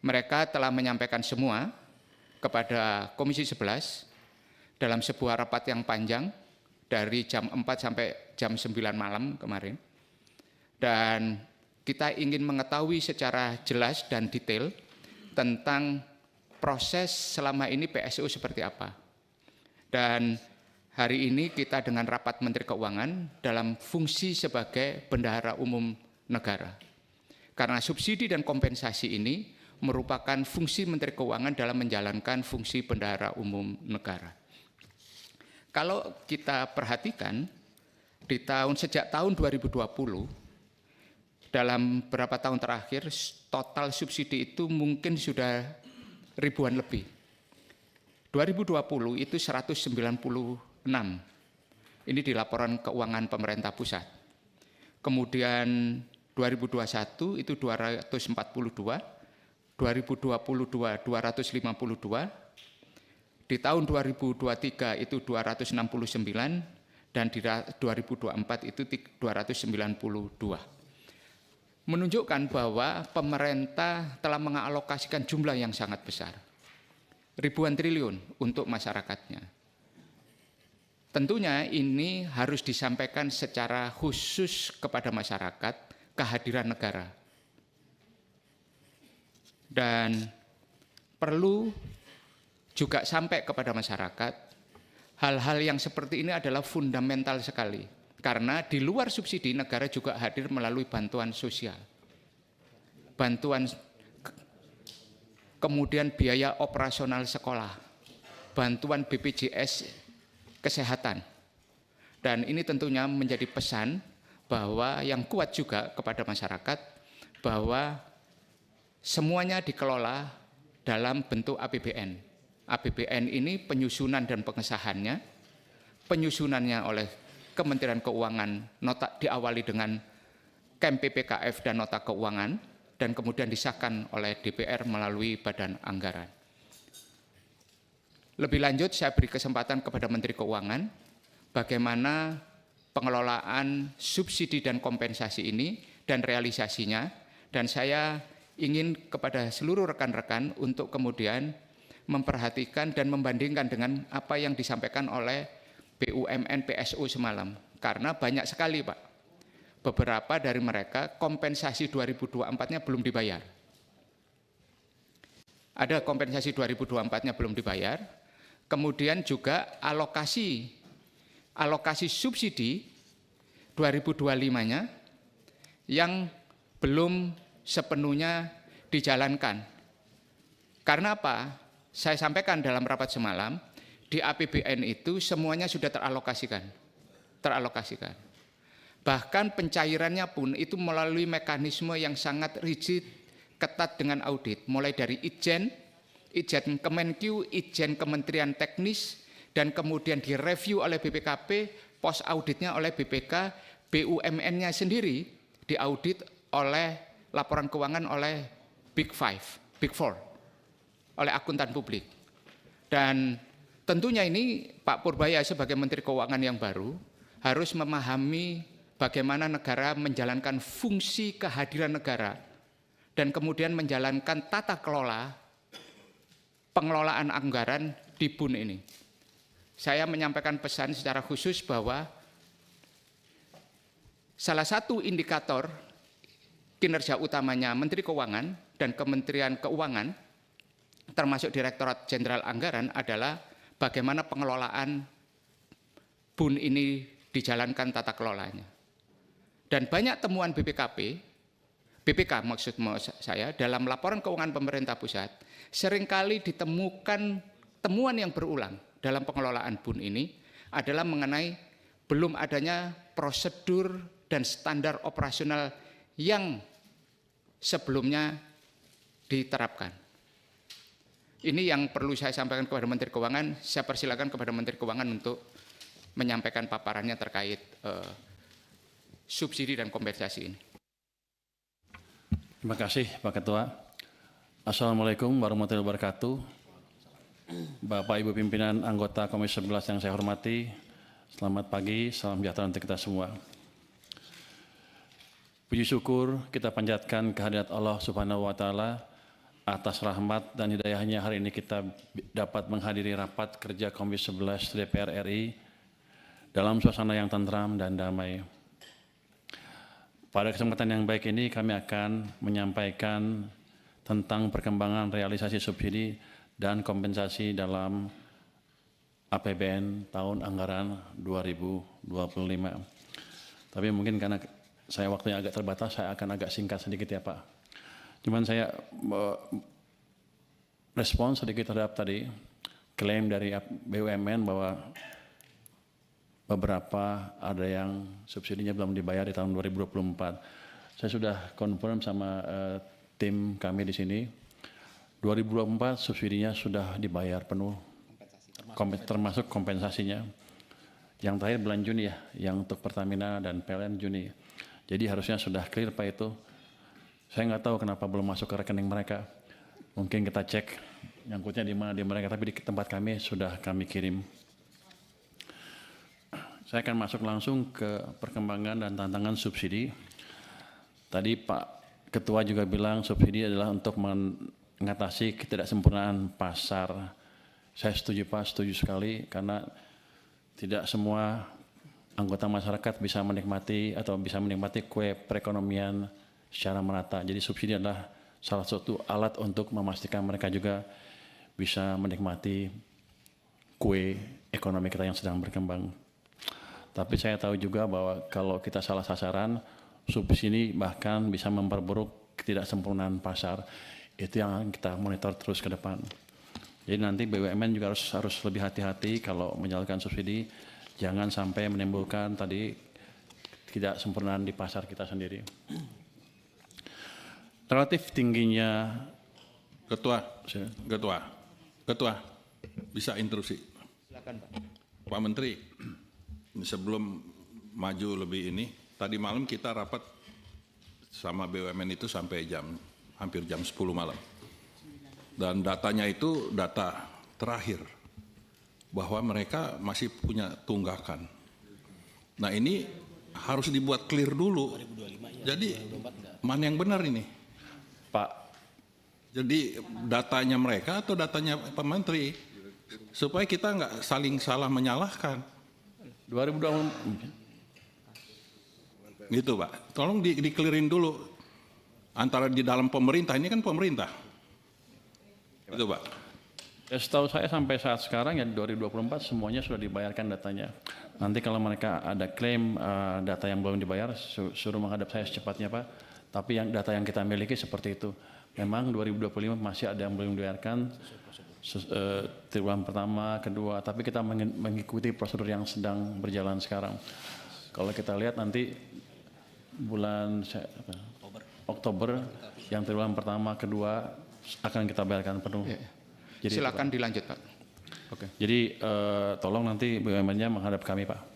Mereka telah menyampaikan semua kepada Komisi 11 dalam sebuah rapat yang panjang dari jam 4 sampai jam 9 malam kemarin. Dan kita ingin mengetahui secara jelas dan detail tentang proses selama ini PSU seperti apa. Dan hari ini kita dengan rapat Menteri Keuangan dalam fungsi sebagai bendahara umum negara. Karena subsidi dan kompensasi ini merupakan fungsi Menteri Keuangan dalam menjalankan fungsi bendahara umum negara. Kalau kita perhatikan di sejak tahun 2020 dalam beberapa tahun terakhir total subsidi itu mungkin sudah ribuan lebih. 2020 itu 196. Ini di laporan keuangan pemerintah pusat. Kemudian 2021 itu 242, 2022 252, di tahun 2023 itu 269, dan di 2024 itu 292. Menunjukkan bahwa pemerintah telah mengalokasikan jumlah yang sangat besar, ribuan triliun untuk masyarakatnya. Tentunya ini harus disampaikan secara khusus kepada masyarakat, kehadiran negara. Dan perlu juga sampai kepada masyarakat, hal-hal yang seperti ini adalah fundamental sekali. Karena di luar subsidi, negara juga hadir melalui bantuan sosial. Bantuan, kemudian biaya operasional sekolah, bantuan BPJS kesehatan. Dan ini tentunya menjadi pesan bahwa yang kuat juga kepada masyarakat, bahwa semuanya dikelola dalam bentuk APBN. APBN ini penyusunan dan pengesahannya, penyusunannya oleh Kementerian Keuangan, diawali dengan KEM PPKF dan nota keuangan, dan kemudian disahkan oleh DPR melalui Badan Anggaran. Lebih lanjut, saya beri kesempatan kepada Menteri Keuangan, bagaimana pengelolaan subsidi dan kompensasi ini dan realisasinya, dan saya ingin kepada seluruh rekan-rekan untuk kemudian memperhatikan dan membandingkan dengan apa yang disampaikan oleh BUMN PSU semalam. Karena banyak sekali, Pak, beberapa dari mereka kompensasi 2024-nya belum dibayar. Ada kompensasi 2024-nya belum dibayar, kemudian juga alokasi subsidi 2025-nya yang belum sepenuhnya dijalankan. Karena apa? Saya sampaikan dalam rapat semalam, di APBN itu semuanya sudah teralokasikan. Bahkan pencairannya pun itu melalui mekanisme yang sangat rigid, ketat dengan audit, mulai dari Itjen Kemenkyu, Itjen Kementerian Teknis, dan kemudian direview oleh BPKP, pos auditnya oleh BPK, BUMN-nya sendiri diaudit oleh laporan keuangan oleh Big Four, oleh akuntan publik. Dan tentunya ini Pak Purbaya sebagai Menteri Keuangan yang baru harus memahami bagaimana negara menjalankan fungsi kehadiran negara dan kemudian menjalankan tata kelola pengelolaan anggaran di BUN ini. Saya menyampaikan pesan secara khusus bahwa salah satu indikator kinerja utamanya Menteri Keuangan dan Kementerian Keuangan termasuk Direktorat Jenderal Anggaran adalah bagaimana pengelolaan BUN ini dijalankan tata kelolanya. Dan banyak temuan BPK maksud saya, dalam laporan keuangan pemerintah pusat, seringkali ditemukan temuan yang berulang dalam pengelolaan BUN ini adalah mengenai belum adanya prosedur dan standar operasional yang sebelumnya diterapkan. Ini yang perlu saya sampaikan kepada Menteri Keuangan. Saya persilakan kepada Menteri Keuangan untuk menyampaikan paparannya terkait subsidi dan kompensasi ini. Terima kasih Pak Ketua. Assalamualaikum warahmatullahi wabarakatuh. Bapak Ibu pimpinan anggota Komisi 11 yang saya hormati, selamat pagi, salam sejahtera untuk kita semua. Puji syukur kita panjatkan kehadirat Allah Subhanahu wa Ta'ala atas rahmat dan hidayahnya hari ini kita dapat menghadiri rapat kerja Komisi 11 DPR RI dalam suasana yang tentram dan damai. Pada kesempatan yang baik ini kami akan menyampaikan tentang perkembangan realisasi subsidi dan kompensasi dalam APBN tahun anggaran 2025. Tapi mungkin karena saya waktunya agak terbatas, saya akan agak singkat sedikit ya Pak. Cuman saya respon sedikit terhadap tadi klaim dari BUMN bahwa beberapa ada yang subsidinya belum dibayar di tahun 2024. Saya sudah confirm sama tim kami di sini, 2024 subsidinya sudah dibayar penuh, termasuk kompensasinya. Yang terakhir bulan Juni ya, yang untuk Pertamina dan PLN Juni. Jadi harusnya sudah clear Pak itu. Saya nggak tahu kenapa belum masuk ke rekening mereka. Mungkin kita cek nyangkutnya di mana di mereka, tapi di tempat kami sudah kami kirim. Saya akan masuk langsung ke perkembangan dan tantangan subsidi. Tadi Pak Ketua juga bilang subsidi adalah untuk mengatasi ketidaksempurnaan pasar. Saya setuju Pak, setuju sekali, karena tidak semua anggota masyarakat bisa menikmati kue perekonomian secara merata. Jadi subsidi adalah salah satu alat untuk memastikan mereka juga bisa menikmati kue ekonomi kita yang sedang berkembang. Tapi saya tahu juga bahwa kalau kita salah sasaran, subsidi bahkan bisa memperburuk ketidaksempurnaan pasar. Itu yang kita monitor terus ke depan. Jadi nanti BUMN juga harus lebih hati-hati kalau menjalankan subsidi, jangan sampai menimbulkan tadi ketidaksempurnaan di pasar kita sendiri. Relatif tingginya Ketua, bisa interupsi. Silakan Pak. Pak Menteri, sebelum maju lebih ini, tadi malam kita rapat sama BUMN itu sampai hampir jam 10 malam. Dan datanya itu data terakhir, bahwa mereka masih punya tunggakan. Nah ini harus dibuat clear dulu. Jadi mana yang benar ini? Pak, Jadi datanya mereka atau datanya Pak Menteri? Supaya kita nggak saling salah menyalahkan. 2020 Gitu Pak, tolong di-clearin dulu. Antara di dalam pemerintah, ini kan pemerintah. Itu Pak. ya, setahu saya sampai saat sekarang ya 2024 semuanya sudah dibayarkan datanya. Nanti kalau mereka ada klaim data yang belum dibayar, suruh menghadap saya secepatnya Pak. Tapi yang data yang kita miliki seperti itu. Memang 2025 masih ada yang belum dibayarkan, triwulan pertama, kedua, tapi kita mengikuti prosedur yang sedang berjalan sekarang. Kalau kita lihat nanti bulan Oktober, yang triwulan pertama, kedua akan kita bayarkan penuh. Ya. Jadi Silakan dilanjut Pak. Oke. Jadi tolong nanti BUMN-nya menghadap kami Pak.